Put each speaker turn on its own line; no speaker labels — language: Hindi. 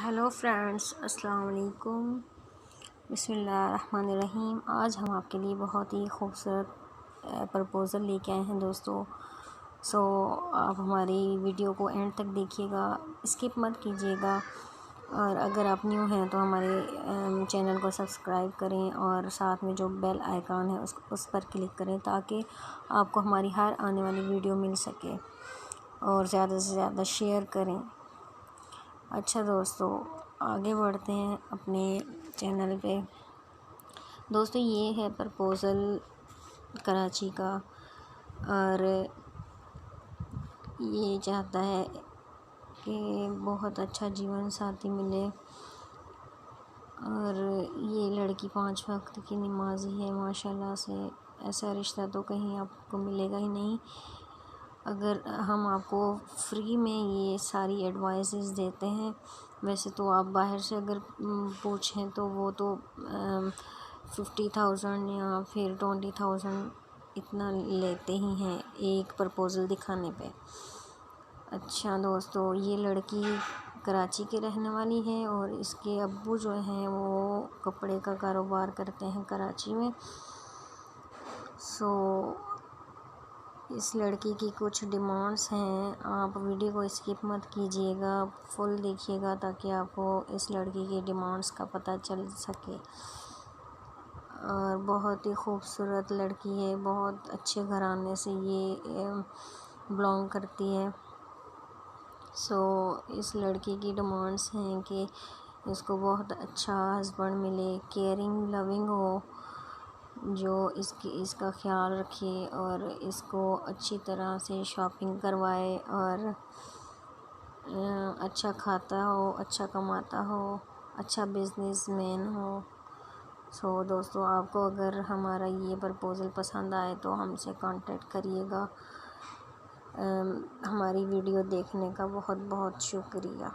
हेलो फ्रेंड्स, अस्सलाम वालेकुम। बिस्मिल्लाहिर्रहमानिर्रहीम। आज हम आपके लिए बहुत ही खूबसूरत प्रपोज़ल लेके आए हैं दोस्तों। आप हमारी वीडियो को एंड तक देखिएगा, स्किप मत कीजिएगा। और अगर आप न्यू हैं तो हमारे चैनल को सब्सक्राइब करें और साथ में जो बेल आइकॉन है उस पर क्लिक करें ताकि आपको हमारी हर आने वाली वीडियो मिल सके, और ज़्यादा से ज़्यादा शेयर करें। अच्छा दोस्तों, आगे बढ़ते हैं अपने चैनल पे। दोस्तों, ये है प्रपोज़ल कराची का, और ये चाहता है कि बहुत अच्छा जीवन साथी मिले। और ये लड़की 5 वक्त की नमाज़ी है माशाल्लाह से। ऐसा रिश्ता तो कहीं आपको मिलेगा ही नहीं। अगर हम आपको फ्री में ये सारी एडवाइसेस देते हैं, वैसे तो आप बाहर से अगर पूछें तो वो तो 50,000 या फिर 20,000 इतना लेते ही हैं एक प्रपोज़ल दिखाने पे। अच्छा दोस्तों, ये लड़की कराची की रहने वाली है और इसके अब्बू जो हैं वो कपड़े का कारोबार करते हैं कराची में। इस लड़की की कुछ डिमांड्स हैं। आप वीडियो को स्किप मत कीजिएगा, फुल देखिएगा ताकि आपको इस लड़की की डिमांड्स का पता चल सके। और बहुत ही खूबसूरत लड़की है, बहुत अच्छे घराने से ये बिलोंग करती है। इस लड़की की डिमांड्स हैं कि इसको बहुत अच्छा हस्बैंड मिले, केयरिंग लविंग हो, जो इसका ख्याल रखे और इसको अच्छी तरह से शॉपिंग करवाए, और अच्छा खाता हो, अच्छा कमाता हो, अच्छा बिजनेसमैन हो। दोस्तों, आपको अगर हमारा ये प्रपोज़ल पसंद आए तो हमसे कांटेक्ट करिएगा। हमारी वीडियो देखने का बहुत बहुत शुक्रिया।